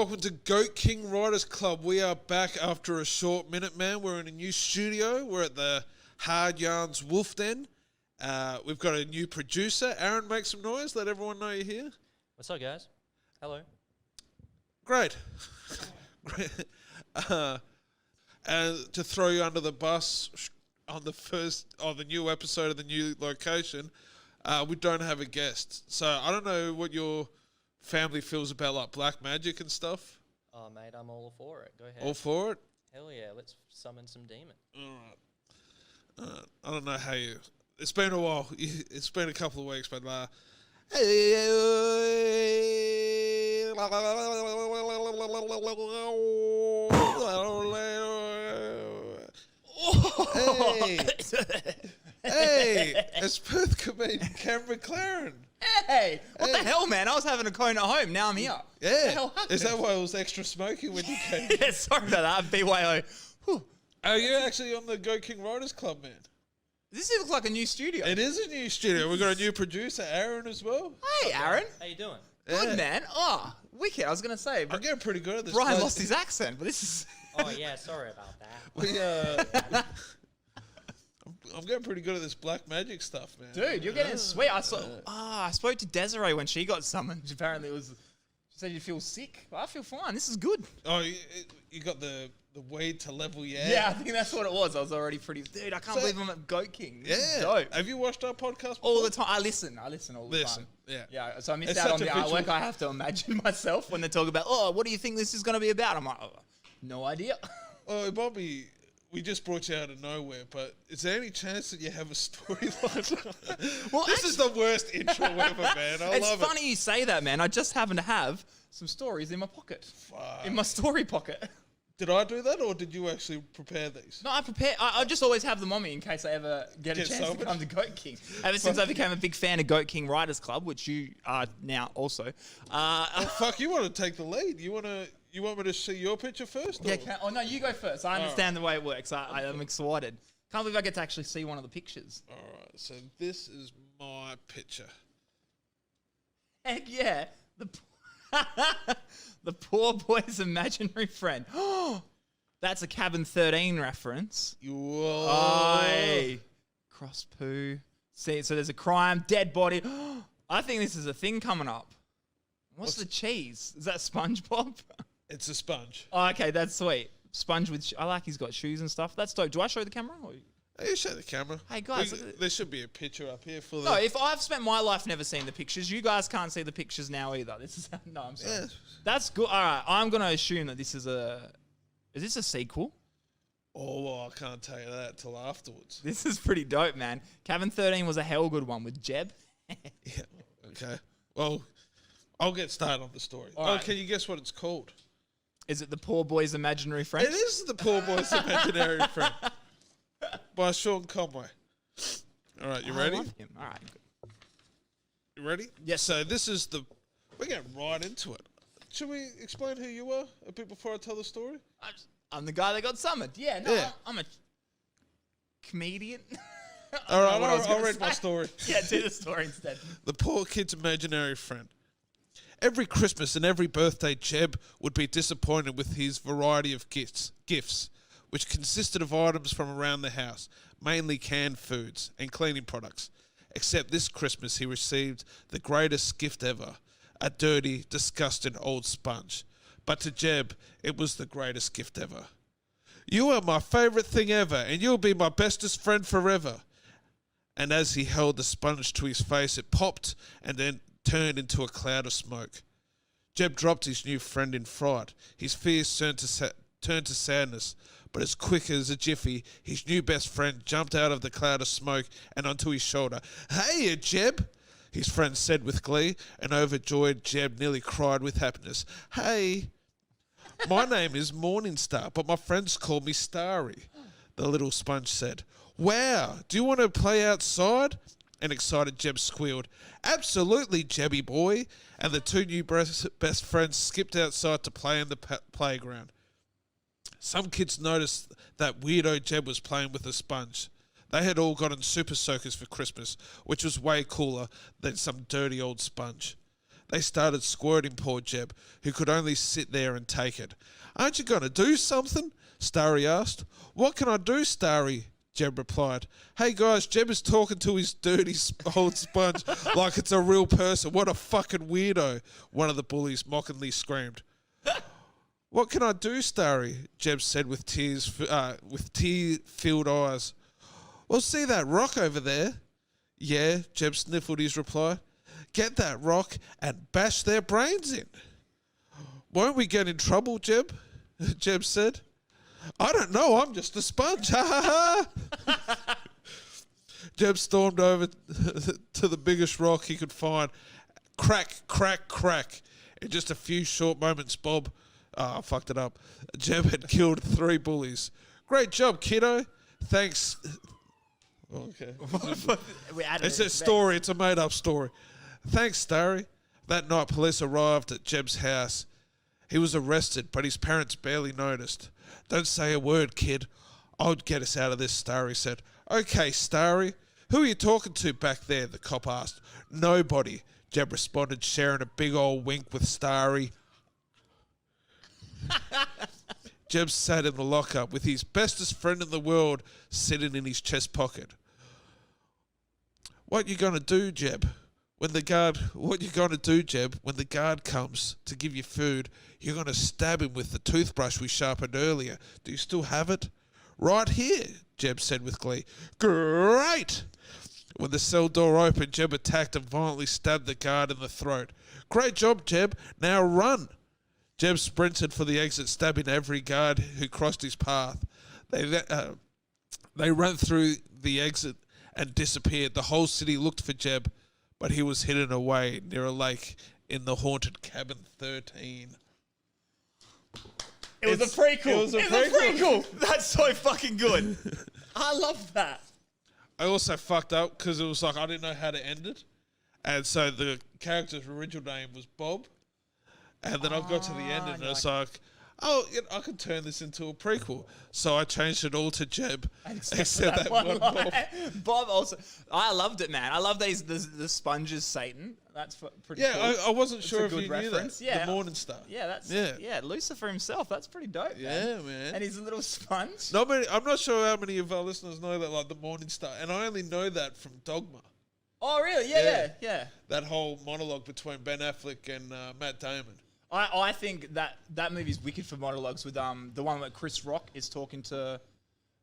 welcome to Goat King Riders Club. We are back after a short minute, man. We're in a new studio. We're at the Hard Yarns Wolf Den. We've got a new producer. Aaron, make some noise. Let everyone know you're here. What's up, guys? Hello. Great. And to throw you under the bus on the new episode of the new location, we don't have a guest. So I don't know what your family feels about like black magic and stuff. Oh, mate, I'm all for it. Go ahead. All for it? Hell yeah, let's summon some demons. All right. I don't know how you... It's been a while. It's been a couple of weeks, but... Hey, it's Perth comedian McClaren. Hey, what the hell, man? I was having a cone at home. Now I'm here. Yeah. Is that why it was extra smoky when you came? Yeah, sorry about that. BYO. Whew. Oh, you're actually on the Goat King Riders Club, man. This looks like a new studio. It is a new studio. We've got a new producer, Aaron, as well. Hey, Aaron. How you doing? Good, man. Oh, wicked. I was going to say. I'm getting pretty good at this. Brian lost his accent, but this is... Oh, yeah, sorry about that. I'm getting pretty good at this black magic stuff, man. Dude, you're getting sweet. I spoke to Desiree when she got summoned. Apparently, she said you feel sick. Well, I feel fine. This is good. Oh, you got the weed to level your Yeah, I think that's what it was. I was already pretty... Dude, I can't believe I'm at Goat King. This is dope. Have you watched our podcast before? All the time. I listen all the time. Yeah. Yeah, so I missed out on the artwork. I have to imagine myself when they talk about, what do you think this is going to be about? I'm like, no idea. Oh, Bobby, we just brought you out of nowhere, but is there any chance that you have a storyline? Well, this is the worst intro ever, man. I love it. It's funny you say that, man. I just happen to have some stories in my pocket. Fuck. In my story pocket. Did I do that, or did you actually prepare these? No, I prepare. I just always have them on me in case I ever get a chance to come to Goat King. Ever since I became a big fan of Goat King Riders Club, which you are now also. Fuck, you want to take the lead? You want me to see your picture first? Or? Yeah. No, you go first. I understand the way it works. I'm excited. Can't believe I get to actually see one of the pictures. All right, so this is my picture. Heck yeah. The poor boy's imaginary friend. That's a Cabin 13 reference. Whoa. Aye. Cross poo. See, so there's a crime, dead body. I think this is a thing coming up. What's the cheese? Is that SpongeBob? It's a sponge. Oh, okay, that's sweet. Sponge with... I like he's got shoes and stuff. That's dope. Do I show the camera? Or... Hey, you show the camera. Hey, guys. There should be a picture up here for the... No, if I've spent my life never seeing the pictures, you guys can't see the pictures now either. This is... No, I'm sorry. Yeah. That's good. All right, I'm going to assume that this is a... Is this a sequel? Oh, well, I can't tell you that till afterwards. This is pretty dope, man. Cabin 13 was a hell good one with Jeb. Yeah, okay. Well, I'll get started on the story. All right. Can you guess what it's called? Is it The Poor Boy's Imaginary Friend? It is The Poor Boy's Imaginary Friend by Sean Conway. All right, you ready? I love him. All right, good. You ready? Yes. So this is the... We're getting right into it. Should we explain who you are a bit before I tell the story? I'm the guy that got summoned. Yeah, no, yeah. I'm a comedian. All right, I'll read my story. Yeah, do the story instead. The poor kid's imaginary friend. Every Christmas and every birthday, Jeb would be disappointed with his variety of gifts, which consisted of items from around the house, mainly canned foods and cleaning products. Except this Christmas he received the greatest gift ever, a dirty, disgusting old sponge. But to Jeb, it was the greatest gift ever. You are my favourite thing ever, and you'll be my bestest friend forever. And as he held the sponge to his face, it popped and then turned into a cloud of smoke. Jeb dropped his new friend in fright. His fears turned to sadness, but as quick as a jiffy, his new best friend jumped out of the cloud of smoke and onto his shoulder. "Hey, Jeb!" his friend said with glee, and overjoyed Jeb nearly cried with happiness. "Hey, my name is Morningstar, but my friends call me Starry," the little sponge said. "Wow, do you want to play outside?" An excited Jeb squealed. "Absolutely, Jebby boy," and the two new best friends skipped outside to play in the playground. Some kids noticed that weirdo Jeb was playing with a sponge. They had all gotten super soakers for Christmas, which was way cooler than some dirty old sponge. They started squirting poor Jeb, who could only sit there and take it. "Aren't you going to do something?" Starry asked. "What can I do, Starry?" Jeb replied. "Hey guys, Jeb is talking to his dirty old sponge like it's a real person. What a fucking weirdo," one of the bullies mockingly screamed. "What can I do, Starry?" Jeb said with tear-filled eyes. "Well, see that rock over there?" "Yeah," Jeb sniffled his reply. "Get that rock and bash their brains in." "Won't we get in trouble, Jeb?" Jeb said. "I don't know, I'm just a sponge, ha ha ha." Jeb stormed over to the biggest rock he could find. Crack, crack, crack. In just a few short moments, I fucked it up. Jeb had killed 3 bullies. "Great job, kiddo." "Thanks." Okay. It's a story, it's a made-up story. "Thanks, Starry." That night, police arrived at Jeb's house. He was arrested, but his parents barely noticed. "Don't say a word, kid. I'll get us out of this," Starry said. "Okay, Starry. Who are you talking to back there?" the cop asked. "Nobody," Jeb responded, sharing a big old wink with Starry. Jeb sat in the lockup with his bestest friend in the world sitting in his chest pocket. What you gonna do, Jeb? What you gonna do, Jeb, when the guard comes to give you food? You're gonna stab him with the toothbrush we sharpened earlier. Do you still have it?" "Right here," Jeb said with glee. "Great!" When the cell door opened, Jeb attacked and violently stabbed the guard in the throat. "Great job, Jeb. Now run." Jeb sprinted for the exit, stabbing every guard who crossed his path. They ran through the exit and disappeared. The whole city looked for Jeb, but he was hidden away near a lake in the haunted cabin 13. It was a prequel. That's so fucking good. I love that. I also fucked up because it was like I didn't know how to end it. And so the character's original name was Bob. And then I got to the end and it's like, oh, I could turn this into a prequel. So I changed it all to Jeb. Except that one Bob. Bob also. I loved it, man. I love the sponges Satan. That's pretty cool. Yeah, I wasn't sure if you reference. knew that. Yeah. The Morning Star. Yeah, Lucifer himself. That's pretty dope, Yeah, man. man. And he's a little sponge. I'm not sure how many of our listeners know that, like the Morning Star. And I only know that from Dogma. Oh, really? Yeah. That whole monologue between Ben Affleck and Matt Damon. I think that movie's wicked for monologues with the one where Chris Rock is talking to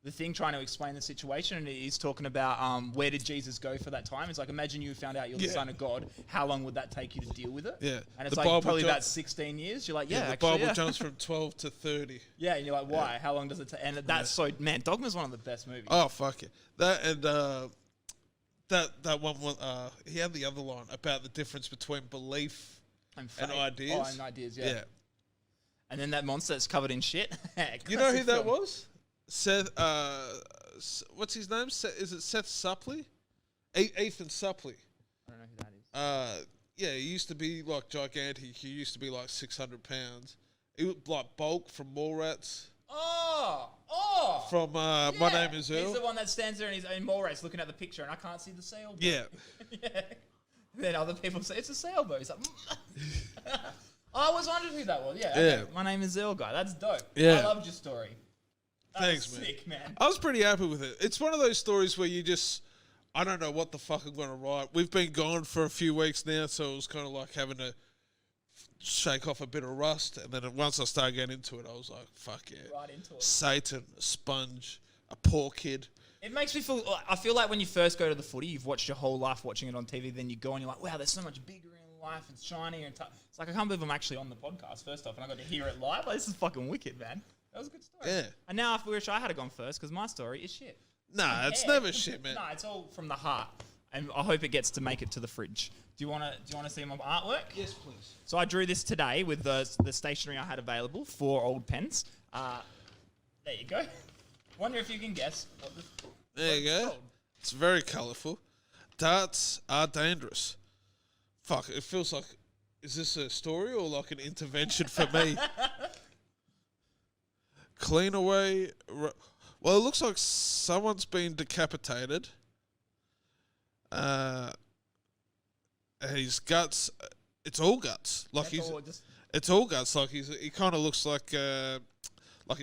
the thing trying to explain the situation, and he's talking about where did Jesus go for that time. It's like, imagine you found out you're the son of God. How long would that take you to deal with it? Yeah. And it's like probably about 16 years. You're like, the Bible jumps from 12 to 30. Yeah, and you're like, why? Yeah. How long does it take? And that's so, man, Dogma's one of the best movies. Oh, fuck it. That and that one, he had the other line about the difference between belief and ideas. Oh, and ideas, yeah. And then that monster that's covered in shit. You know who that was? Seth, what's his name? Is it Seth Suppley? Ethan Suppley. I don't know who that is. Yeah, he used to be like gigantic. He used to be like 600 pounds. He was like Bulk from Mallrats. Oh! From My Name Is Earl. He's the one that stands there in his own Mallrats looking at the picture, and I can't see the sailboat. Yeah. Yeah. Then other people say, it's a sailboat. He's like, I was wondering who that was. Yeah. Okay. My Name Is Earl guy. That's dope. Yeah. I loved your story. Thanks, man. Sick, man. I was pretty happy with it. It's one of those stories where I don't know what the fuck I'm going to write. We've been gone for a few weeks now, so it was kind of like having to shake off a bit of rust. And then once I started getting into it, I was like, fuck yeah. Right into it. Satan, a sponge, a poor kid. It makes me feel, I feel like when you first go to the footy, you've watched your whole life watching it on TV, then you go and you're like, wow, there's so much bigger in life and shinier. And it's like, I can't believe I'm actually on the podcast first off, and I got to hear it live. Like, this is fucking wicked, man. That was a good story. Yeah. And now I wish I had gone first, because my story is shit. Nah, it's never shit, man. Nah, it's all from the heart. And I hope it gets to make it to the fridge. Do you want to see my artwork? Yes, please. So I drew this today with the stationery I had available, 4 old pens. There you go. Wonder if you can guess what this. There you go. It's very colourful. Darts are dangerous. Fuck, it feels like, is this a story or like an intervention for me? Clean away. Well, it looks like someone's been decapitated. And his guts. It's all guts. Like That's all just it's all guts. Like he kind of looks like a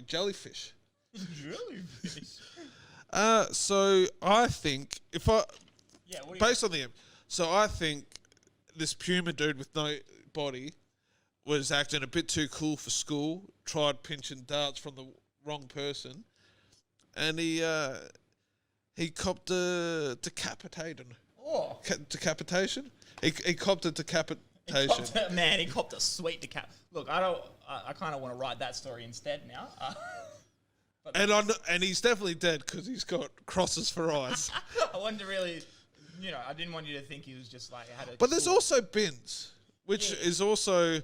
jellyfish. jellyfish. So I think What do you based on the so I think this Puma dude with no body was acting a bit too cool for school. Tried pinching darts from the wrong person, and he copped a decapitation. Oh. Decapitation. He copped a decapitation. He copped a sweet decap. Look, I kind of want to write that story instead now. And he's definitely dead because he's got crosses for eyes. I wanted to really, I didn't want you to think he was just like had a. But there's sword. also bins, which is also,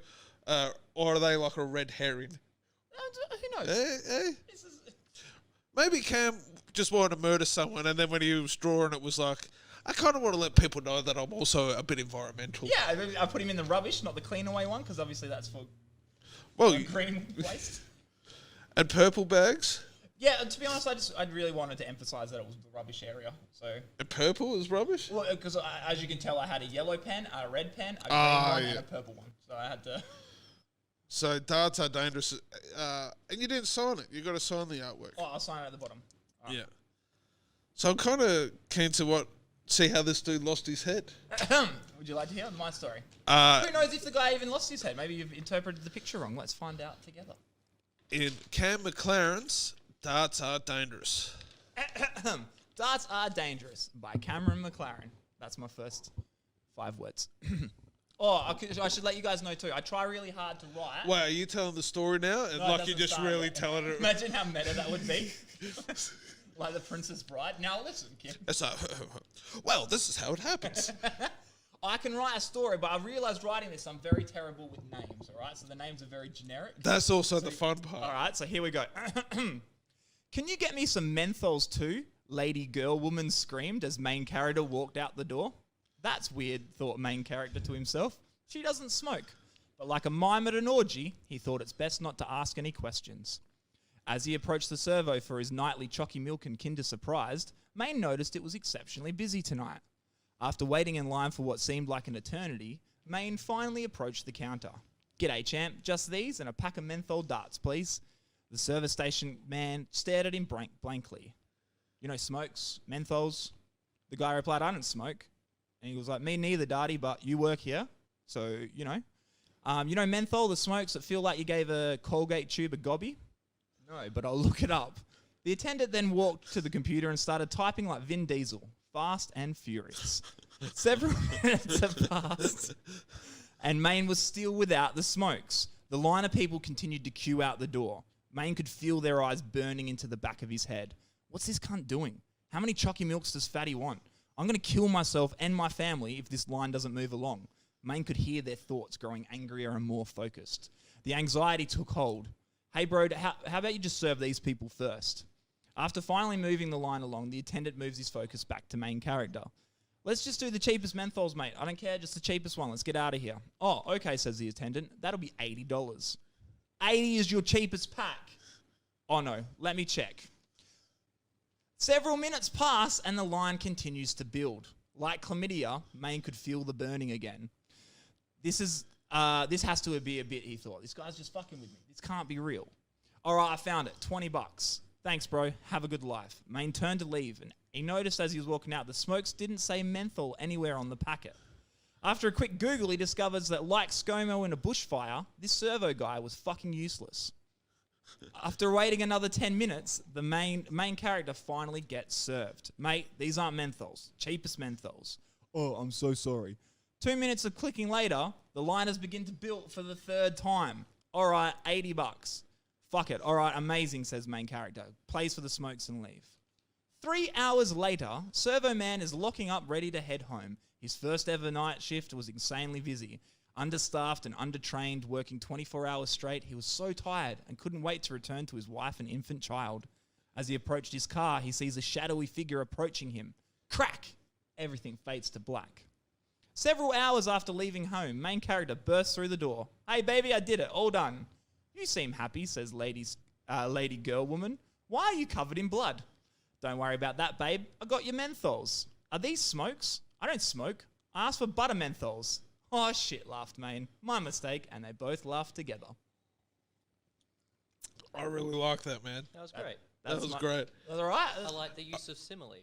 or are they like a red herring? Who knows? This is- Maybe Cam just wanted to murder someone, and then when he was drawing, it was like, I kind of want to let people know that I'm also a bit environmental. Yeah, I put him in the rubbish, not the clean away one, because obviously that's for Well, green waste. and purple bags. Yeah, to be honest, I really wanted to emphasise that it was the rubbish area. So, And purple is rubbish. well, because as you can tell, I had a yellow pen, a red pen, a green one, and a purple one. So I had to. So darts are dangerous, and you didn't sign it. You got to sign the artwork. Oh, I'll sign it at the bottom. All right. Yeah. So I'm kind of keen to see how this dude lost his head. Would you like to hear my story? Uh, Who knows if the guy even lost his head? Maybe you've interpreted the picture wrong. Let's find out together. in Cam McClaren's Darts Are Dangerous. Darts Are Dangerous by Cameron McClaren. That's my first 5 words. I should let you guys know too. I try really hard to write. Wait, are you telling the story now? And No, it like you're doesn't just start really yet. telling it. Imagine how meta that would be. Like the Princess Bride. Now listen, Kim. It's like, well, this is how it happens. I can write a story, but I realised writing this, I'm very terrible with names, all right? So the names are very generic. That's also the fun part. All right, so here we go. Can you get me some menthols too? Lady girl woman screamed as main character walked out the door. That's weird, thought main character to himself. She doesn't smoke. But like a mime at an orgy, he thought it's best not to ask any questions. As he approached the servo for his nightly chalky milk and Kinder Surprised, Maine noticed it was exceptionally busy tonight. After waiting in line for what seemed like an eternity, Maine finally approached the counter. G'day, champ. Just these and a pack of menthol darts, please. The service station man stared at him blankly. You know, smokes, menthols. The guy replied, I don't smoke. And he was like, me neither, Darty, but you work here. So, you know. Menthol, the smokes that feel like you gave a Colgate tube a gobby? No, but I'll look it up. The attendant then walked to the computer and started typing like Vin Diesel, fast and furious. Several minutes have passed, and Maine was still without the smokes. The line of people continued to queue out the door. Maine could feel their eyes burning into the back of his head. What's this cunt doing? How many chalky milks does Fatty want? I'm going to kill myself and my family if this line doesn't move along. Maine could hear their thoughts growing angrier and more focused. The anxiety took hold. Hey, bro, how about you just serve these people first? After finally moving the line along, the attendant moves his focus back to main character. Let's just do the cheapest menthols, mate. I don't care, just the cheapest one. Let's get out of here. Oh, okay, says the attendant. That'll be $80. 80 is your cheapest pack. Oh, no. Let me check. Several minutes pass, and the line continues to build. Like chlamydia, Maine could feel the burning again. This has to be a bit, he thought. This guy's just fucking with me. This can't be real. All right, I found it. $20. Thanks, bro. Have a good life. Maine turned to leave, and he noticed as he was walking out, the smokes didn't say menthol anywhere on the packet. After a quick Google, he discovers that like ScoMo in a bushfire, this servo guy was fucking useless. After waiting another 10 minutes, the main character finally gets served. Mate, these aren't menthols. Cheapest menthols. Oh, I'm so sorry. 2 minutes of clicking later, the liners begin to build for the 3rd time. All right, $80. Fuck it. All right, amazing, says main character. Plays for the smokes and leave. 3 hours later, Servo Man is locking up ready to head home. His first ever night shift was insanely busy. Understaffed and undertrained, working 24 hours straight, he was so tired and couldn't wait to return to his wife and infant child. As he approached his car, he sees a shadowy figure approaching him. Crack! Everything fades to black. Several hours after leaving home, main character bursts through the door. Hey baby, I did it, all done. You seem happy, says lady girl woman. Why are you covered in blood? Don't worry about that, babe. I got your menthols. Are these smokes? I don't smoke. I asked for butter menthols. Oh shit, laughed Maine. My mistake, and they both laughed together. I really like that, man. That was great. That was great. That's all right. I like the use of similes.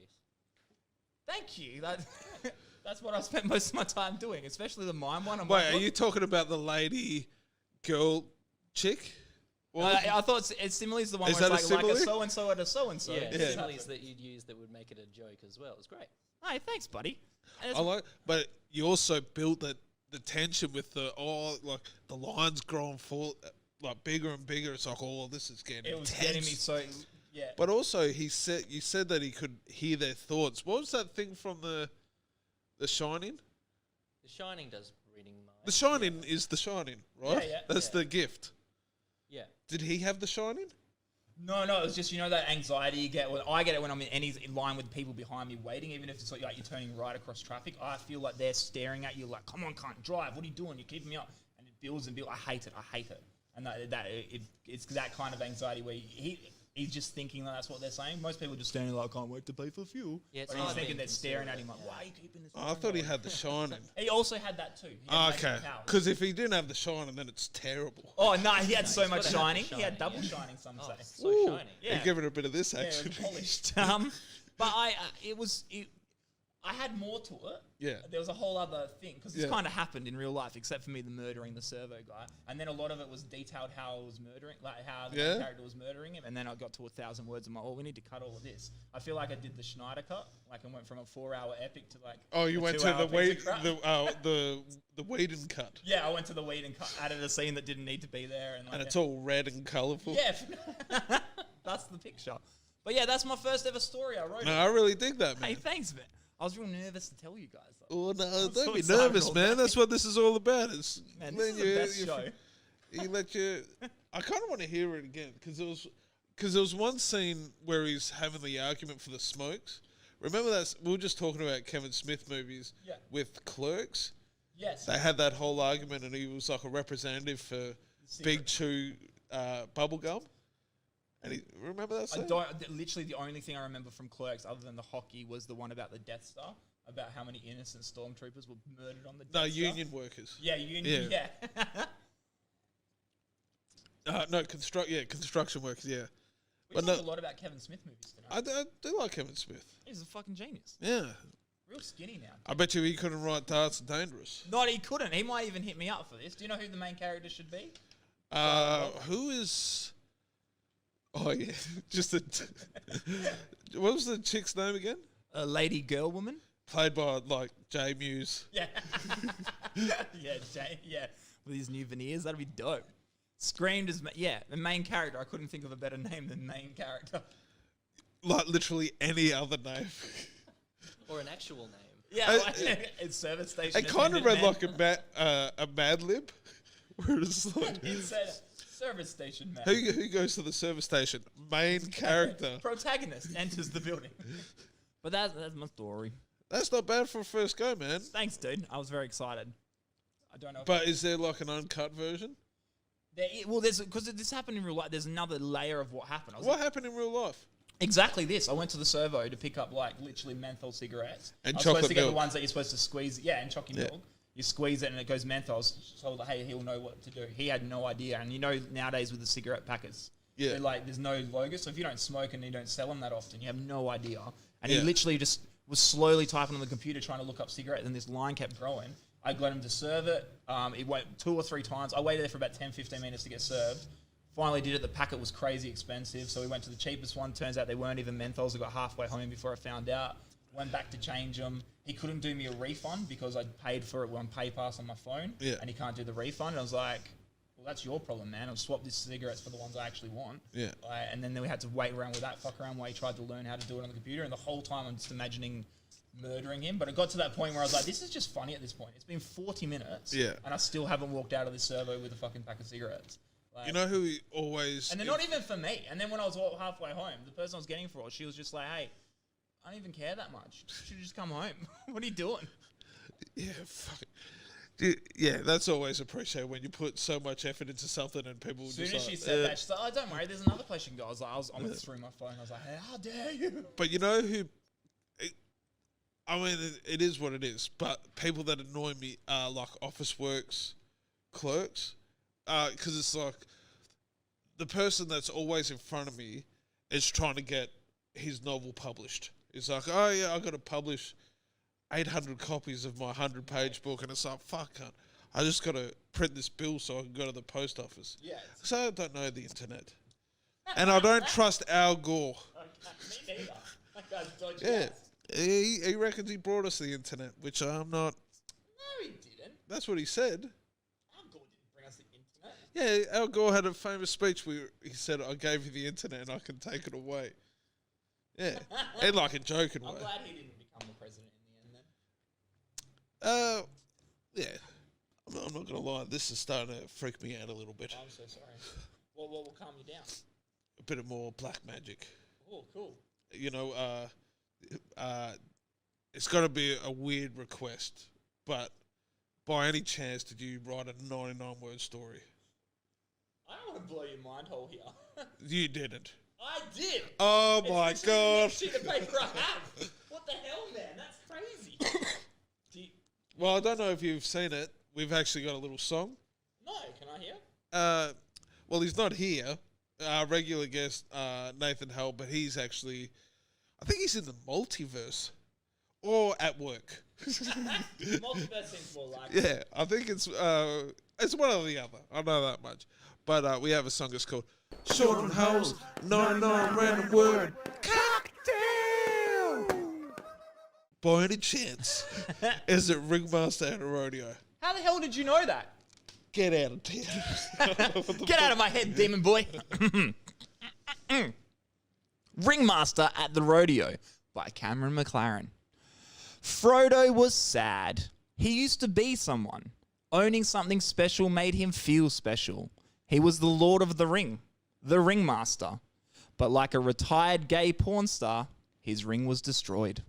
Thank you. That's what I spent most of my time doing, especially the mime one. I'm Wait, like, are you talking about the lady, girl, chick? I thought simile is the one Is where that it's a like a simile? so-and-so at a so-and-so. Yeah, similes that you'd use that would make it a joke as well. It's great. Hey, thanks, buddy. And I like, but you also built the tension with the like the lines growing full, like bigger and bigger. It's like, oh, this is getting it was intense. getting me so... Yeah. But also, you said that he could hear their thoughts. What was that thing from the Shining? The Shining does reading minds. The Shining is The Shining, right? Yeah, yeah. That's the gift. Yeah. Did he have The Shining? No, it was just, that anxiety you get. I get it when I'm in any line with people behind me waiting, even if it's like you're turning right across traffic. I feel like they're staring at you like, come on, can't drive. What are you doing? You're keeping me up. And it builds and builds. I hate it. And it's that kind of anxiety where he's just thinking that's what they're saying. Most people are just standing like, I can't wait to pay for fuel. Yeah, it's but he's hard thinking being they're staring at considerate, him like, why are you keeping this? I thought he had The Shining. He also had that too. He had Okay, magic powers. because if he didn't have The Shining, then it's terrible. Oh, no, he had so he's much gotta have shining. the He had shining, double yeah. shining, some Oh, say. so Ooh, shiny. Yeah. You're giving it a bit of this Yeah, it action. was polished. But I had more to it. Yeah. There was a whole other thing, because this Yeah. kind of happened in real life, except for me, the murdering the servo guy. And then a lot of it was detailed how I was murdering, like how the main Yeah. character was murdering him. And then I got to 1,000 words. I'm like, oh, we need to cut all of this. I feel like I did the Schneider cut. Like I went from a 4-hour epic to like. Oh, you a went to 2-hour the piece Whedon, of crap. the Whedon cut, Yeah, I went to the weed and added a scene that didn't need to be there. And, like, and it's all red and colourful. Yeah, that's the picture. But yeah, that's my first ever story I wrote. No, I really dig that, Hey, man. thanks, man. I was real nervous to tell you guys. Though. Oh no, I'm don't so be excited nervous, all man. day. That's what this is all about. It's Man, this is the best show. You let your. I kind of want to hear it again because there was one scene where he's having the argument for the smokes. Remember that we were just talking about Kevin Smith movies Yeah. with Clerks. Yes. They had that whole argument, and he was like a representative for Big Chew bubblegum. And he remember that scene? Literally, the only thing I remember from Clerks, other than the hockey, was the one about the Death Star, about how many innocent stormtroopers were murdered on the Death Star. Union workers. Yeah, union. Yeah. No, construction workers. Yeah, We But talked no- a lot about Kevin Smith movies tonight. I do like Kevin Smith. He's a fucking genius. Yeah, Real skinny now. I bet you he couldn't write Darts and Dangerous. Not he couldn't. He might even hit me up for this. Do you know who the main character should be? Who is? Oh yeah, just a. What was the chick's name again? A lady girl woman. Played by like Jay Muse. Yeah. Yeah, Jay. Yeah. With his new veneers, that'd be dope. Screamed as the main character. I couldn't think of a better name than main character. Like literally any other name. Or an actual name. Yeah, like, it's service station. It kind of read attendant like a Mad Lib, where it's like man. It said service station man. who goes to the service station? Main character. Protagonist enters the building. But that's my story. That's not bad for a first go, man. Thanks, dude. I was very excited. I don't know. But is there like an uncut version? There's because this happened in real life. There's another layer of what happened. What happened in real life? Exactly this. I went to the servo to pick up like literally menthol cigarettes. And I was chocolate supposed to get milk. the ones that you're supposed to squeeze. Yeah, and chocolate Yeah. milk. You squeeze it and it goes menthol. I was told, hey, he'll know what to do. He had no idea. And you know nowadays with the cigarette packets, Yeah. they're like there's no logo. So if you don't smoke and you don't sell them that often, you have no idea. And Yeah. he literally just was slowly typing on the computer trying to look up cigarettes, and this line kept growing. I got him to serve it. It went 2 or 3 times. I waited there for about 10, 15 minutes to get served. Finally did it. The packet was crazy expensive, so we went to the cheapest one. Turns out they weren't even menthols. I got halfway home before I found out. Went back to change them. He couldn't do me a refund because I'd paid for it on PayPass on my phone, Yeah. and he can't do the refund. And I was like, well, that's your problem, man. I'll swap these cigarettes for the ones I actually want. Yeah. And then we had to wait around with that fuck around while he tried to learn how to do it on the computer. And the whole time I'm just imagining murdering him. But it got to that point where I was like, this is just funny at this point. It's been 40 minutes, Yeah. and I still haven't walked out of this servo with a fucking pack of cigarettes. Like, You know who he always... and they're not even for me. And then when I was halfway home, the person I was getting for, she was just like, hey, I don't even care that much. You should just come home. What are you doing? Yeah, fuck it. Dude, yeah, that's always appreciated when you put so much effort into something and people As just soon as like, she said that, she's like, oh, don't worry, there's another place you can go. I was like, I went through my phone. I was like, hey, how dare you? But you know who... I mean, it is what it is. But people that annoy me are like office works clerks, because it's like the person that's always in front of me is trying to get his novel published. It's like, oh yeah, I got to publish 800 copies of my 100-page book, and it's like, fuck, cunt. I just got to print this bill so I can go to the post office. Yeah. So I don't know the internet, and I don't trust Al Gore. Me neither. That guy's dodgy. Yeah, he reckons he brought us the internet, which I'm not. No, he didn't. That's what he said. Al Gore didn't bring us the internet. Yeah, Al Gore had a famous speech where he said, "I gave you the internet, and I can take it away." Yeah, in like a joking way. I'm glad he didn't become the president in the end then. Yeah. I'm not gonna lie. This is starting to freak me out a little bit. I'm so sorry. What will calm you down? A bit of more black magic. Oh, cool. You know, it's got to be a weird request, but by any chance, did you write a 99-word story? I don't want to blow your mind hole here. You didn't. I did. Oh It's my literally the god! next sheet of paper I have. What the hell, man? That's crazy. Well, I don't know if you've seen it. We've actually got a little song. No, can I hear? Well, he's not here. Our regular guest, Nathan Hell, but he's actually, I think he's in the multiverse or at work. Multiverse seems more likely. Yeah, I think it's one or the other. I know that much. But we have a song that's called Short on Holes, 99 Random Word Cocktail. By any chance, is it Ringmaster at a rodeo? How the hell did you know that? Get out of town. Get out of my head, demon boy. Ringmaster at the Rodeo by Cameron McClaren. Frodo was sad. He used to be someone. Owning something special made him feel special. He was the Lord of the Ring, the Ringmaster. But like a retired gay porn star, his ring was destroyed.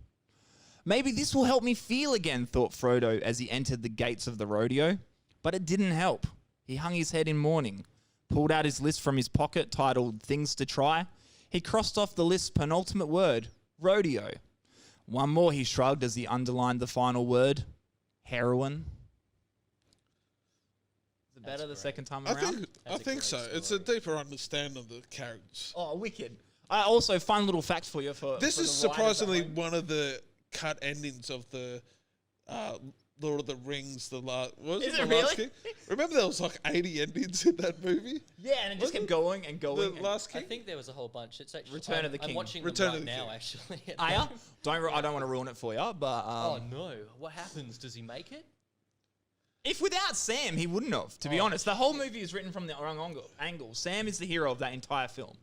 Maybe this will help me feel again, thought Frodo as he entered the gates of the rodeo. But it didn't help. He hung his head in mourning, pulled out his list from his pocket titled Things to Try. He crossed off the list's penultimate word, rodeo. One more, he shrugged as he underlined the final word, heroin. Is it better the second time around? I think so. great It's a deeper understanding of the characters. Oh, wicked. Also, fun little fact for you. This for is the writers at surprisingly home. one of the cut endings of the Lord of the Rings. The last was Is it it the Last really? King? Remember there was like 80 endings in that movie. Yeah, and it just kept going and going. The Last I King. think there was a whole bunch. It's actually Return of the King. I'm watching Return them of right the now, King. actually. Aya, I don't want to ruin it for you, but Oh no! What happens? Does he make it? if without Sam, he wouldn't have. To be honest, the whole movie is written from the wrong angle. Sam is the hero of that entire film.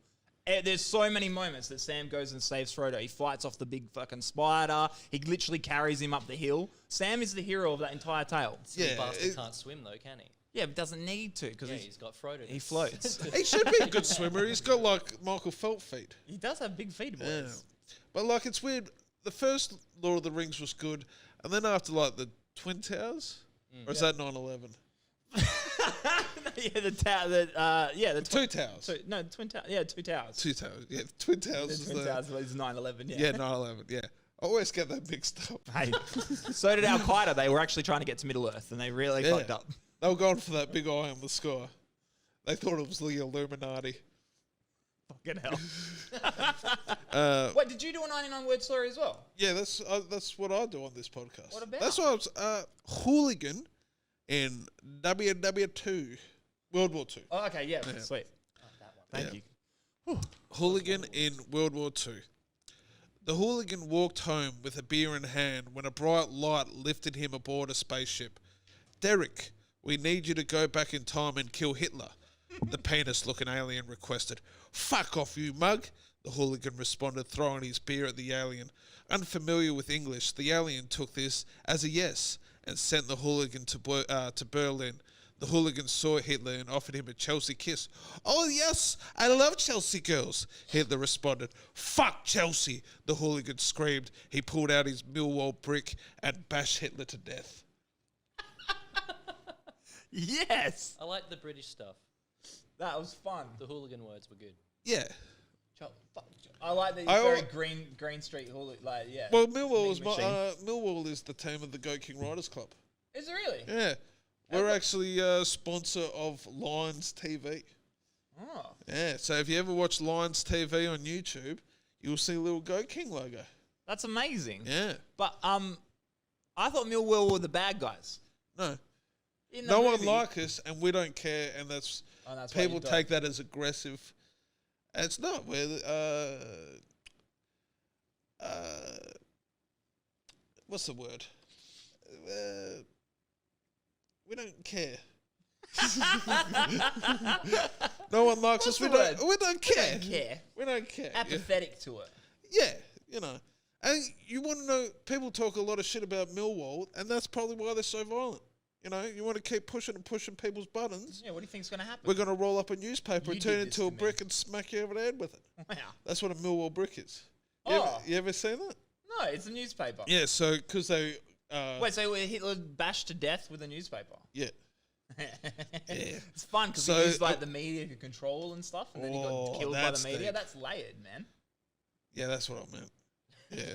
There's so many moments that Sam goes and saves Frodo. He fights off the big fucking spider. He literally carries him up the hill. Sam is the hero of that entire tale. Silly Yeah, bastard it- can't swim though, can he? Yeah, but doesn't need to because Yeah, he's got Frodo. he floats. He should be a good swimmer. He's got like Michael Phelps feet. He does have big feet, boys. Yeah. But like it's weird. The first Lord of the Rings was good, and then after like the Twin Towers, or is that 9/11? Yeah, the tower. Yeah, the Two Towers. no, the twin tower. Yeah, two towers. Two Towers. Yeah, Twin Towers The is twin towers was 9/11. Yeah. Yeah, 9/11. Yeah, I always get that mixed up. Hey, so did Al Qaeda. They were actually trying to get to Middle Earth, and they really Yeah. fucked up. They were going for that big eye in the sky. They thought it was the Illuminati. Fucking hell. Wait, did you do a 99-word story as well? Yeah, that's what I do on this podcast. What about? That's why I was hooligan in WW2, World War II. Oh, okay, yeah, sweet. Thank Yeah. you. Hooligan in World War II. The hooligan walked home with a beer in hand when a bright light lifted him aboard a spaceship. Derek, we need you to go back in time and kill Hitler, the penis-looking alien requested. Fuck off, you mug, the hooligan responded, throwing his beer at the alien. Unfamiliar with English, the alien took this as a yes and sent the hooligan to Berlin. The hooligan saw Hitler and offered him a Chelsea kiss. Oh, yes, I love Chelsea girls, Hitler responded. Fuck Chelsea, the hooligan screamed. He pulled out his Millwall brick and bashed Hitler to death. Yes, I like the British stuff. that was fun. The hooligan words were good. Yeah. Fuck I like that. I Very al- Green Street hooligan. Like, yeah. Well, Millwall is Machine. Millwall is the team of the Goat King Riders Club. Is it really? Yeah, we're actually a sponsor of Lions TV. Oh. Yeah, so if you ever watch Lions TV on YouTube, you'll see a little Goat King logo. That's amazing. Yeah, But I thought Millwall were the bad guys. no, In the no one movie. like us, and we don't care, and that's Oh, that's why people you don't. take that as aggressive. And it's not. We're what's the word? We don't care. No one likes us. What's We the don't. word? We don't care. Don't care. We don't care. Yeah. Apathetic to it. Yeah, you know. And you want to know, people talk a lot of shit about Millwall, and that's probably why they're so violent. You know, you want to keep pushing and pushing people's buttons. Yeah, what do you think's going to happen? We're going to roll up a newspaper You and turn did it this into a to me. brick and smack you over the head with it. Wow. That's what a Millwall brick is. Oh. You ever seen that? No, it's a newspaper. Yeah, so, because they... Wait, so Hitler bashed to death with a newspaper? yeah. It's fun because So, he used like the media to control and stuff, and then he Oh, got killed by that's the media. deep. That's layered, man. Yeah, that's what I meant. Yeah.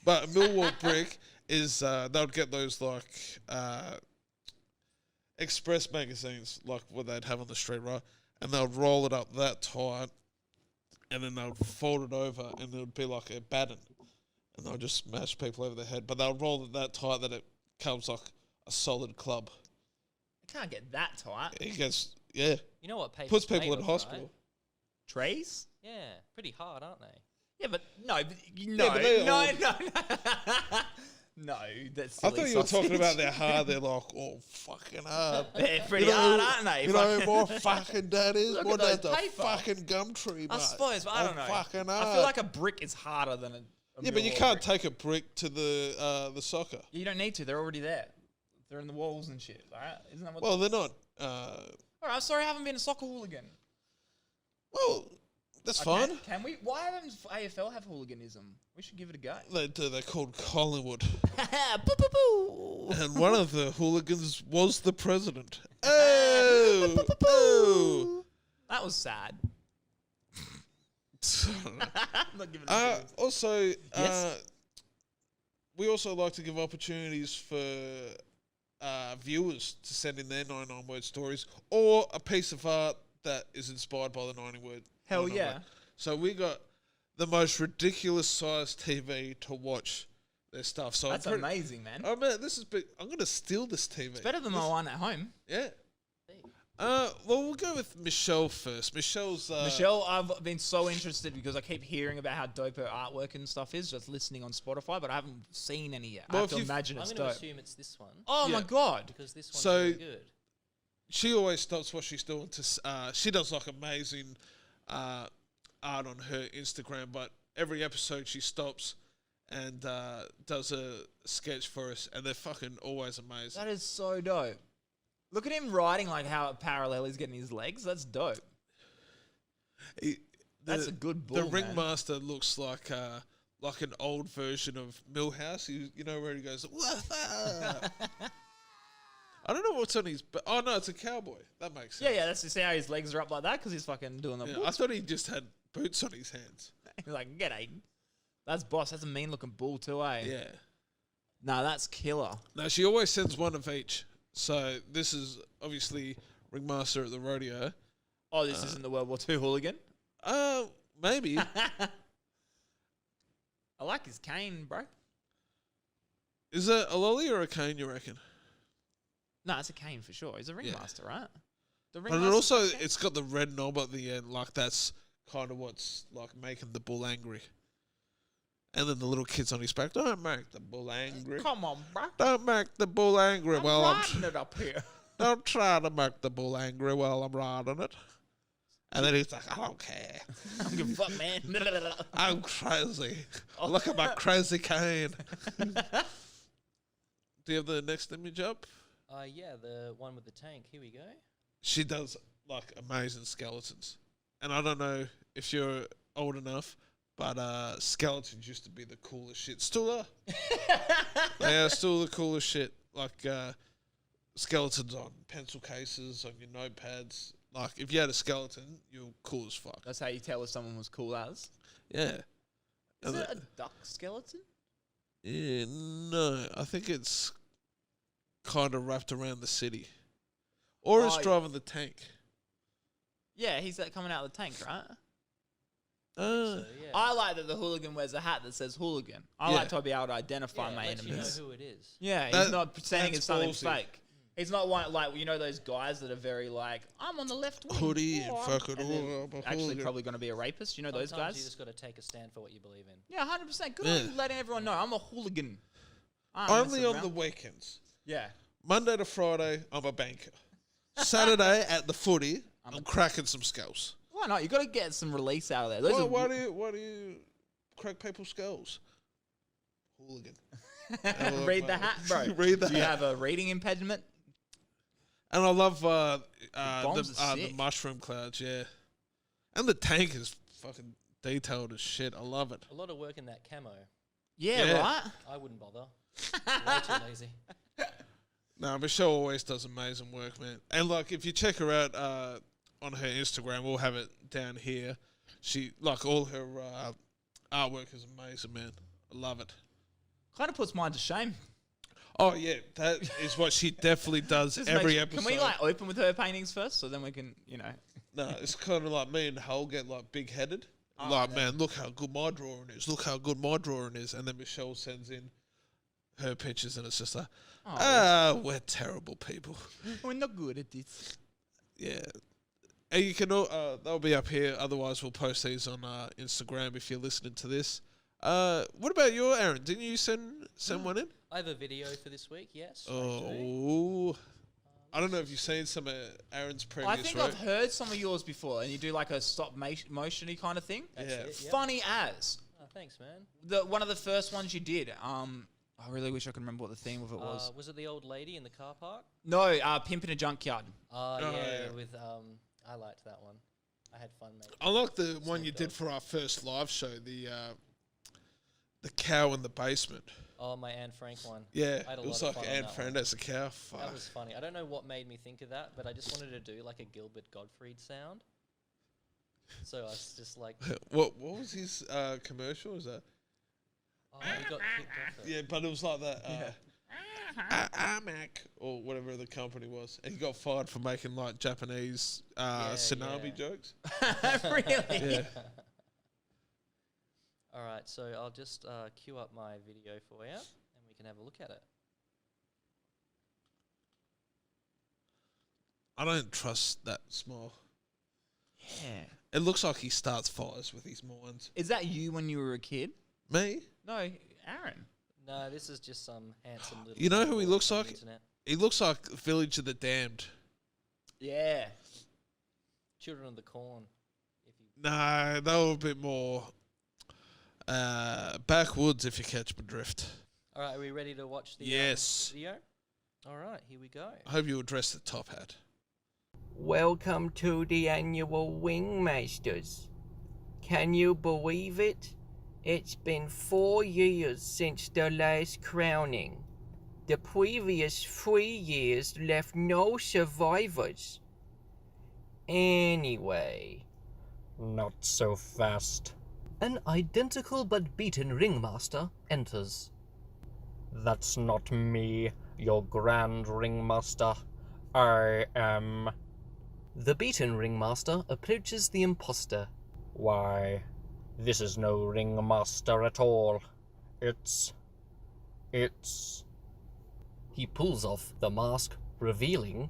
But a Millwall brick is, they would get those, like, Express magazines, like what they'd have on the street, right? And they would roll it up that tight, and then they would fold it over, and it would be like a baton. And they would just smash people over the head. But they would roll it that tight that it comes like a solid club. It can't get that tight. It gets, yeah, You know what paper's puts people made in of, hospital. right? Trays? Yeah, pretty hard, aren't they? Yeah, but no, but they all- no, that's I silly thought you were talking sausage. about their hard. They're like, oh, fucking hard. They're pretty You know- hard, aren't they? You know, Fucking- more fucking that is. Look More at those than the paper. fucking gum tree, I mate. suppose, but I don't know. Fucking hard. I feel like a brick is harder than a yeah, but you Millwall can't brick. take a brick to the soccer. You don't need to. They're already there. They're in the walls and shit. Right? Isn't that what? Well, they're not. All right, I'm sorry, I haven't been a soccer hooligan. Well, that's Okay, fine. Can we? Why doesn't AFL have hooliganism? We should give it a go. They do. They're called Collingwood. Boo, boo, boo. And one of the hooligans was the president. Oh! Oh! That was sad. I'm not giving it a go. Also, Yes? we also like to give opportunities for viewers to send in their 99-word stories or a piece of art that is inspired by the 90-word. Hell 99 yeah. word. So we got the most ridiculous sized TV to watch their stuff. So That's I'm pretty, amazing, man. Oh man, this is big. I'm gonna steal this TV. It's better than my one at home. Yeah. Well, we'll go with Michelle first. Michelle's. Michelle, I've been so interested because I keep hearing about how dope her artwork and stuff is, just listening on Spotify, but I haven't seen any yet. Well, I have if to you've- imagine I'm it's going to dope. assume it's this one Oh Yeah. my god. because this one's So- really good. She always stops what she's doing to. She does like amazing art on her Instagram, but every episode she stops and does a sketch for us, and they're fucking always amazing. That is so dope. Look at him writing like how parallel he's getting his legs. That's dope. That's a good bull, The man. ringmaster looks like an old version of Millhouse. You know where he goes, "Woof, ah." I don't know what's on his. Oh no, it's a cowboy. That makes sense. Yeah, that's just how his legs are up like that because he's fucking doing the. Yeah, I thought he just had boots on his hands. He's like, get Aiden. That's boss. That's a mean looking bull too, eh? Yeah. No, that's killer. No, she always sends one of each. So this is obviously ringmaster at the rodeo. Oh, this isn't the World War II hooligan. Maybe. I like his cane, bro. Is it a lolly or a cane, you reckon? No, it's a cane for sure. He's a ringmaster, right? The But it also, it's got the red knob at the end. Like, that's kind of what's, like, making the bull angry. And then the little kid's on his back. Don't make the bull angry. Come on, bro. Don't make the bull angry I'm while I'm... riding it up here. Don't try to make the bull angry while I'm riding it. And then he's like, I don't care. I don't give a fuck, man. I'm crazy. Look at my crazy cane. Do you have the next image up? Yeah, the one with the tank. Here we go. She does, like, amazing skeletons. And I don't know if you're old enough, but skeletons used to be the coolest shit. Still are. They are still the coolest shit. Like, skeletons on pencil cases, on your notepads. Like, if you had a skeleton, you're cool as fuck. That's how you tell if someone was cool as. Yeah. Is it a duck skeleton? Yeah, no. I think it's kind of wrapped around the city. Or it's driving the tank. Yeah, he's coming out of the tank, right? So, yeah. I like that the hooligan wears a hat that says hooligan. I like to be able to identify my lets enemies. you know who it is. Yeah, he's not pretending it's something fake. He's not like those guys that are very like, I'm on the left wing. Hoodie and fucking all. Actually, probably going to be a rapist. You know those Sometimes guys? you just got to take a stand for what you believe in. Yeah, 100%. Good on you letting everyone know. I'm a hooligan. Only on the weekends. Yeah. Monday to Friday, I'm a banker. Saturday at the footy, I'm cracking some skulls. Why not? You got to get some release out of there. Why do you crack people's skulls? Hooligan. Read the hat, bro. Read the Do you hat. have a reading impediment? And I love bombs the are sick. mushroom clouds, yeah. And the tank is fucking detailed as shit. I love it. A lot of work in that camo. Yeah, right? I wouldn't bother. Way too lazy. No, Michelle always does amazing work, man. And like, if you check her out on her Instagram, we'll have it down here. She all her artwork is amazing, man. I love it. Kind of puts mine to shame. Oh yeah, that is what she definitely does every episode. Can we open with her paintings first, so then we can, No, it's kind of like me and Hull get big headed. Man, look how good my drawing is. Look how good my drawing is. And then Michelle sends in her pictures, and it's just like, we're terrible people. We're not good at this. Yeah. And you can they'll be up here. Otherwise, we'll post these on Instagram if you're listening to this. What about you, Aaron? Didn't you send one in? I have a video for this week, yes. Oh. I don't know if you've seen some of Aaron's previous I think I've heard some of yours before, and you do like a stop motion-y kind of thing. That's it, yep. Funny as. Oh, thanks, man. One of the first ones you did. I really wish I could remember what the theme of it was. Was it the old lady in the car park? No, Pimp in a Junkyard. Yeah, with I liked that one. I had fun making. I like the one you did for our first live show, the cow in the basement. Oh, my Anne Frank one. Yeah, I had a it was lot of like fun on Anne that Frank one. as a cow. Fuck. That was funny. I don't know what made me think of that, but I just wanted to do like a Gilbert Gottfried sound. So I was just like, what was his commercial? Was that? oh, he got kicked off it. Yeah, but it was like that. Mac or whatever the company was, and he got fired for making like Japanese tsunami jokes. Really? Yeah. All right, so I'll just queue up my video for you, and we can have a look at it. I don't trust that smile. Yeah. It looks like he starts fires with his minds. Is that you when you were a kid? Me? No, Aaron. No, this is just some handsome little... You know who he boy looks on the like? internet. He looks like Village of the Damned. Yeah. Children of the Corn. If you No, they were a bit more backwoods, if you catch my drift. All right, are we ready to watch the Yes. video? All right, here we go. I hope you address the top hat. Welcome to the annual Wingmasters. Can you believe it? It's been 4 years since the last crowning. The previous 3 years left no survivors. Anyway. Not so fast. An identical but beaten ringmaster enters. That's not me, your Grand Ringmaster. I am... The beaten ringmaster approaches the imposter. Why, this is no ringmaster at all. It's... He pulls off the mask, revealing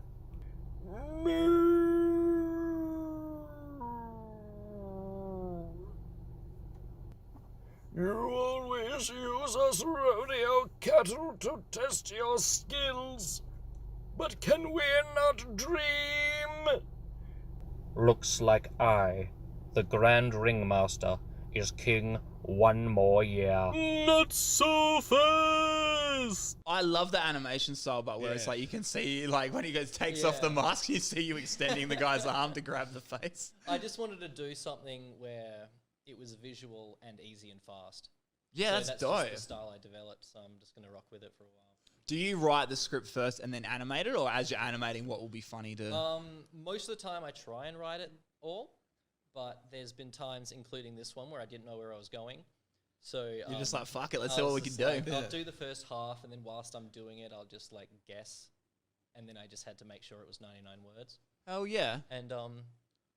You always use us rodeo cattle to test your skills. But can we not dream? Looks like I, the Grand Ringmaster, is king one more year. Not so fast! I love the animation style, but where it's like you can see, like when he takes off the mask, you see you extending the guy's arm to grab the face. I just wanted to do something where it was visual and easy and fast. Yeah, So that's that's dope. just the style I developed, so I'm just going to rock with it for a while. Do you write the script first and then animate it, or as you're animating, what will be funny to? Most of the time I try and write it all, but there's been times, including this one, where I didn't know where I was going. So You're just like, fuck it, let's I see what was we can just do. like, I'll do the first half, and then whilst I'm doing it, I'll just like guess, and then I just had to make sure it was 99 words, Oh yeah. and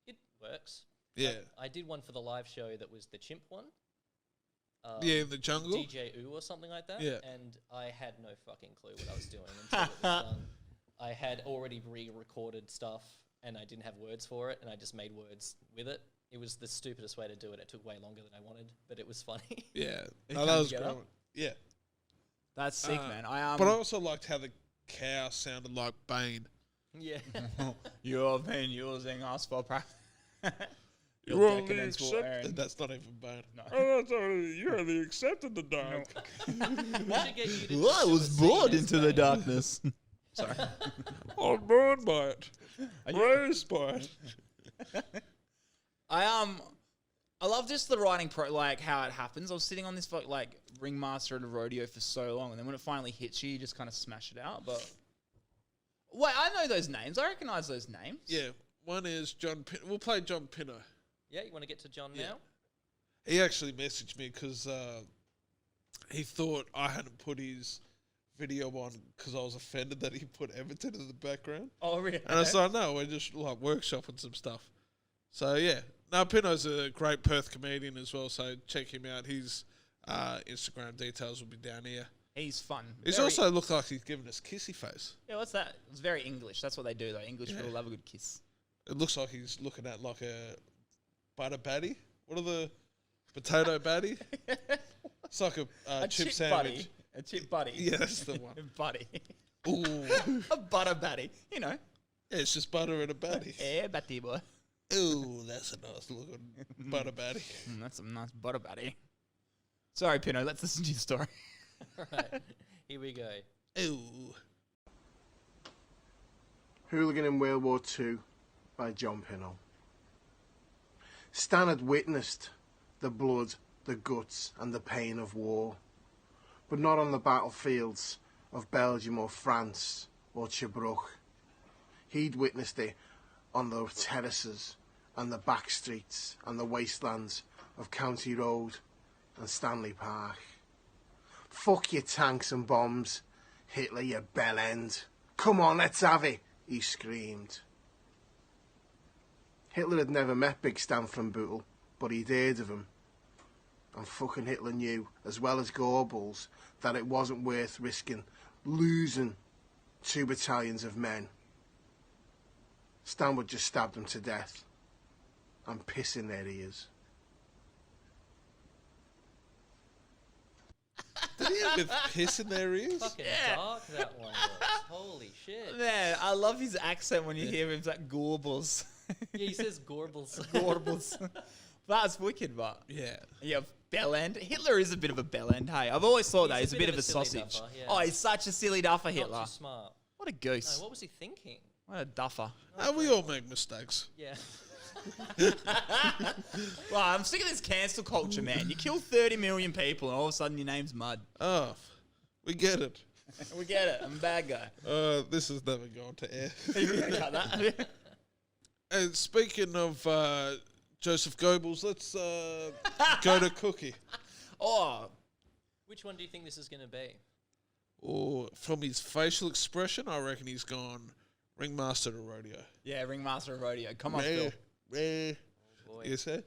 it works. Yeah. I did one for the live show that was the chimp one. Yeah, in the jungle. DJ Ooh or something like that. Yeah. And I had no fucking clue what I was doing until it was done. I had already re-recorded stuff, and I didn't have words for it, and I just made words with it. It was the stupidest way to do it. It took way longer than I wanted, but it was funny. Yeah. It No, came that was together? great. Yeah. That's sick, man. But I also liked how the cow sounded like Bane. Yeah. You've been using us for practice. You only accept. That's not even Bane. No. Oh, that's only, you only accepted the dark. We should get you to Well, I do was a scene born as into the Bane. darkness. Sorry. I'm born by it. Raised by it. I love just the writing like how it happens. I was sitting on this like ringmaster at a rodeo for so long, and then when it finally hits you, you just kind of smash it out. But wait, I know those names. I recognize those names. Yeah. One is John. We'll play John Pinner. Yeah, you want to get to John Yeah. now? He actually messaged me because he thought I hadn't put his video on because I was offended that he put Everton in the background. Oh, really? And I was like, no, we're just like workshopping some stuff. So yeah, no, Pino's a great Perth comedian as well. So check him out. His Instagram details will be down here. He's fun. He's Very- also looked like he's giving us kissy face. Yeah, what's that? It's very English. That's what they do, though. English people love a good kiss. It looks like he's looking at like a butter batty. What are the potato batty? It's like a chip sandwich. Buddy. A chip buddy. Yeah, that's the one. Buddy. Ooh, A butter batty. You know. yeah, it's just butter in a batty. Yeah, batty boy. Ooh, that's a nice looking butter batty. That's some nice butter batty. Sorry, Pino. Let's listen to your story. All right, here we go. Ooh. Hooligan in World War II by John Pinnow. Stan had witnessed the blood, the guts and the pain of war, but not on the battlefields of Belgium or France or Tobruk. He'd witnessed it on the terraces and the back streets and the wastelands of County Road and Stanley Park. Fuck your tanks and bombs, Hitler, you bell end. Come on, let's have it, he screamed. Hitler had never met Big Stan from Bootle, but he'd heard of him. And fucking Hitler knew, as well as Goebbels, that it wasn't worth risking losing 2 battalions of men. Stan would just stab them to death and piss in their ears. Did he have piss in their ears? Fucking dark that one was. Holy shit. Man, I love his accent when you hear him. It's like Goebbels. Yeah, he says Gorbals. Goebbels. That's wicked, but Yeah. bell end. Hitler is a bit of a bell end. Hey, I've always thought that he's a bit of a silly sausage. duffer, yeah. Oh, he's such a silly duffer, Not Hitler. too smart. What a goose. No, what was he thinking? What a duffer. We all make mistakes. Yeah. Well, I'm sick of this cancel culture, man. You kill 30 million people, and all of a sudden your name's mud. Oh, we get it. We get it. I'm a bad guy. This is never going to air. Got that? And speaking of Joseph Goebbels, let's go to Cookie. Oh, Which one do you think this is going to be? Or from his facial expression, I reckon he's gone ringmaster to rodeo. yeah, ringmaster of rodeo. Come on, Rare, Phil. rare. Boy. You say?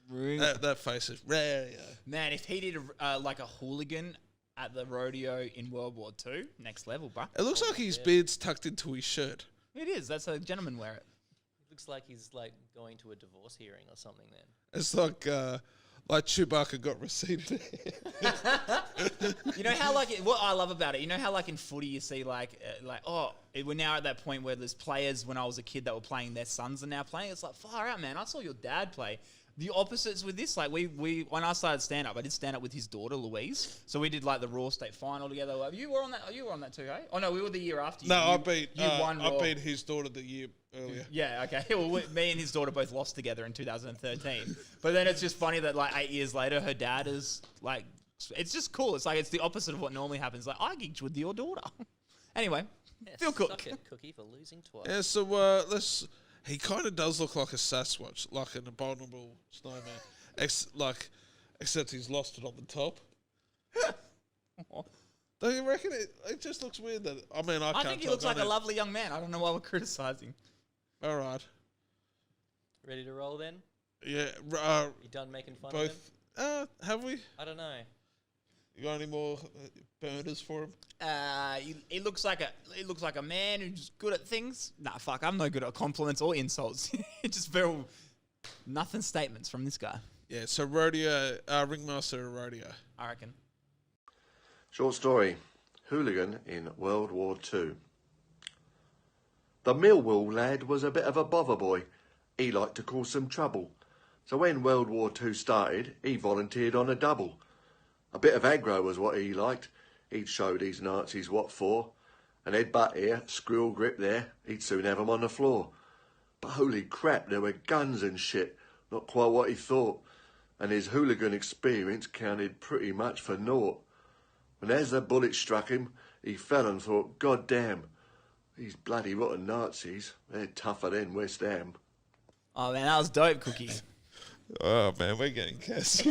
Ring. That face is rare. Man, if he did like a hooligan at the rodeo in World War II, next level, bruh. It looks like his beard's tucked into his shirt. It is. That's how gentlemen wear it. Looks like he's like going to a divorce hearing or something then. It's like Chewbacca got receded. You know how like what I love about it. You know how like in footy you see like we're now at that point where there's players when I was a kid that were playing, their sons are now playing. It's like far out, man. I saw your dad play. The opposites with this, like we when I started stand up, I did stand up with his daughter Louise. So we did like the Raw State Final together. You were on that. You were on that too, hey? Oh no, we were the year after. You. No, You won Raw. I beat his daughter the year earlier. Yeah, okay. Well, me and his daughter both lost together in 2013. But then it's just funny that like 8 years later, her dad is like It's just cool. It's like it's the opposite of what normally happens. Like I gigged with your daughter. Anyway, Phil Cook. Suck it, Cookie, for losing twice. Yeah, so let's. He kind of does look like a Sasquatch, like an abominable snowman. Except he's lost it on the top. Don't you reckon it just looks weird? That I mean, I can't. think he tell, looks like can a I? lovely young man. I don't know why we're criticizing. All right. Ready to roll then? Yeah. You done making fun of him? Both. Have we? I don't know. You got any more burners for him? He looks like a man who's good at things. Nah, fuck, I'm no good at compliments or insults. Just very nothing statements from this guy. Yeah. So rodeo, ringmaster of rodeo. I reckon. Short story. Hooligan in World War II. The Millwall lad was a bit of a bother boy. He liked to cause some trouble. So when World War II started, he volunteered on a double. A bit of aggro was what he liked. He'd show these Nazis what for. An headbutt here, squirrel grip there, he'd soon have 'em on the floor. But holy crap, there were guns and shit. Not quite what he thought. And his hooligan experience counted pretty much for naught. When as the bullet struck him, he fell and thought, God damn, these bloody rotten Nazis, they're tougher than West Ham. Oh man, that was dope, Cookie. Oh man, we're getting cast.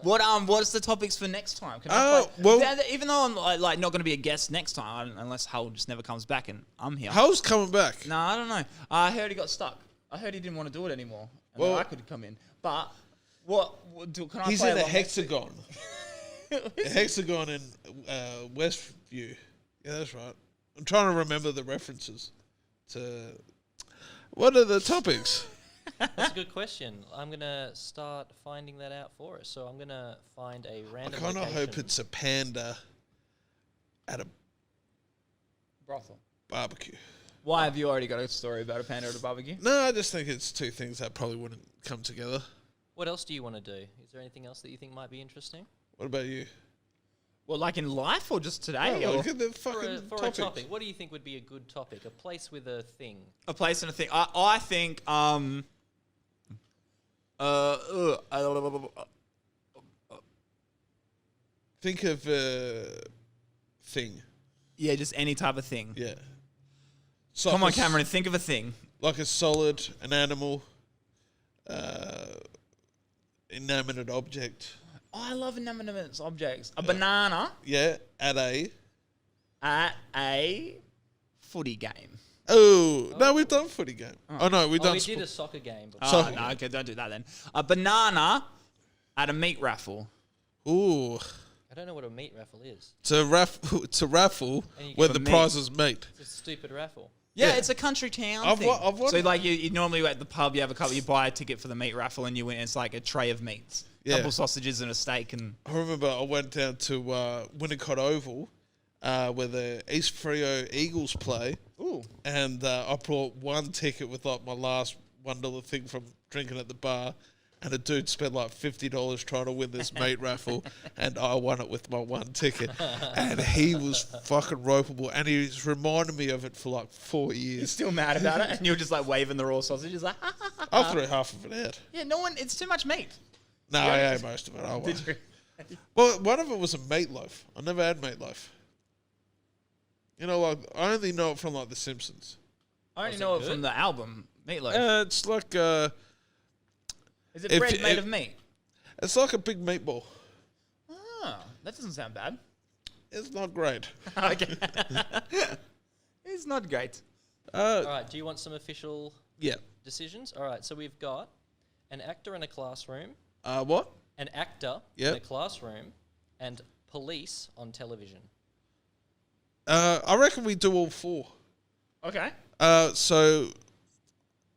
What's the topics for next time? Can I play? well- Even though I'm like not going to be a guest next time, unless Hull just never comes back and I'm here. Hull's coming back. No, I don't know. I heard he got stuck. I heard he didn't want to do it anymore. And Well- I could come in. But can I He's play in a along? hexagon. A hexagon in Westview. Yeah, that's right. I'm trying to remember the references to. What are the topics? That's a good question. I'm going to start finding that out for us. So I'm going to find a I random kind of location. hope it's a panda at a Brothel. barbecue. Why have you already got a story about a panda at a barbecue? No, I just think it's two things that probably wouldn't come together. What else do you want to do? Is there anything else that you think might be interesting? What about you? Well, like in life or just today? Oh, or look at the For fucking a topics. topic, what do you think would be a good topic? A place with a thing. a place and a thing. I think Think of a thing. yeah, just any type of thing. Yeah. So Come on, like Cameron, think of a thing. Like a solid, an animal, inanimate object. Oh, I love inanimate objects. A banana Yeah, at a footy game. Oh, no, we've done footy game. Oh, no, we've done We did a soccer game before. Oh, Soccer no, game. okay, don't do that then. A banana at a meat raffle. Ooh. I don't know what a meat raffle is. It's a raffle And you where get the a meat. prizes meet. It's a stupid raffle. Yeah, Yeah. it's a country town I've thing. won- so like you normally at the pub, you have a couple, you buy a ticket for the meat raffle, and you win. It's like a tray of meats, Yeah. couple sausages and a steak, and I remember I went down to Winnicott Oval where the East Freo Eagles play. ooh, And I brought one ticket with like my last $1 thing from drinking at the bar. And a dude spent like $50 trying to win this meat raffle, and I won it with my one ticket. And he was fucking ropeable, and he's reminded me of it for like 4 you're years. still mad about it, and you're just like waving the raw sausages, like, I threw half of it out. yeah, no one. It's too much meat. No, I ate most of it. I won. Did you? Well, one of it was a meatloaf. I never had meatloaf. You know, like I only know it from like The Simpsons. I only Was know it it from good? the album Meatloaf. It's like Is it if bread made it- of meat? it's like a big meatball. Oh, that doesn't sound bad. It's not great. Okay, it's not great. All right, do you want some official Yeah. decisions? All right, so we've got an actor in a classroom, What? an actor Yep. in a classroom, and police on television. I reckon we do all four. Okay. So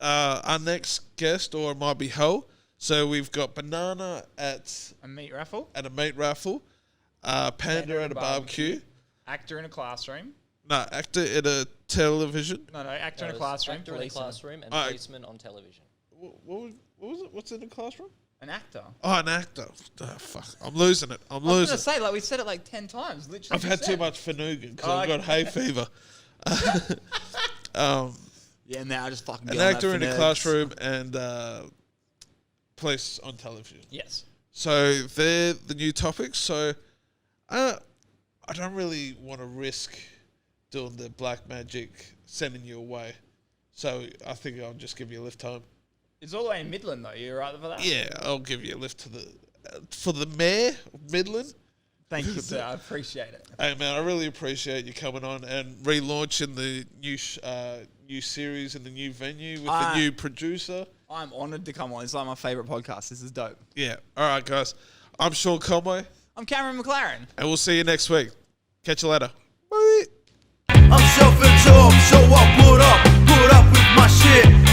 our next guest, or it might be Hull. So we've got banana at A meat raffle. a meat raffle, panda at a barbecue. Actor in a classroom. No, actor at a television. No, actor in a No, it's classroom. Actor in a policeman. classroom and Alright. policeman on television. What was it? What's in the classroom? An actor. Oh, an actor. Oh, fuck. I'm losing it. I'm I was losing. gonna say, like we said it like 10 times. Literally, I've had just too said. much Fanugan because Oh, I've got hay fever. Yeah, now I just fucking. An get on actor that in a for nerds. classroom and police on television. Yes. So they're the new topics. So I don't really want to risk doing the black magic, sending you away. So I think I'll just give you a lift home. It's all the way in Midland, though. You're right for that? Yeah, I'll give you a lift to for the mayor of Midland. Thank you, sir. I appreciate it. Hey man, I really appreciate you coming on and relaunching the new series and the new venue with the new producer. I'm honoured to come on. It's like my favourite podcast. This is dope. Yeah. All right, guys. I'm Sean Conway, I'm Cameron McClaren. and we'll see you next week. Catch you later. Bye. I'm self-absorbed, so I put up with my shit.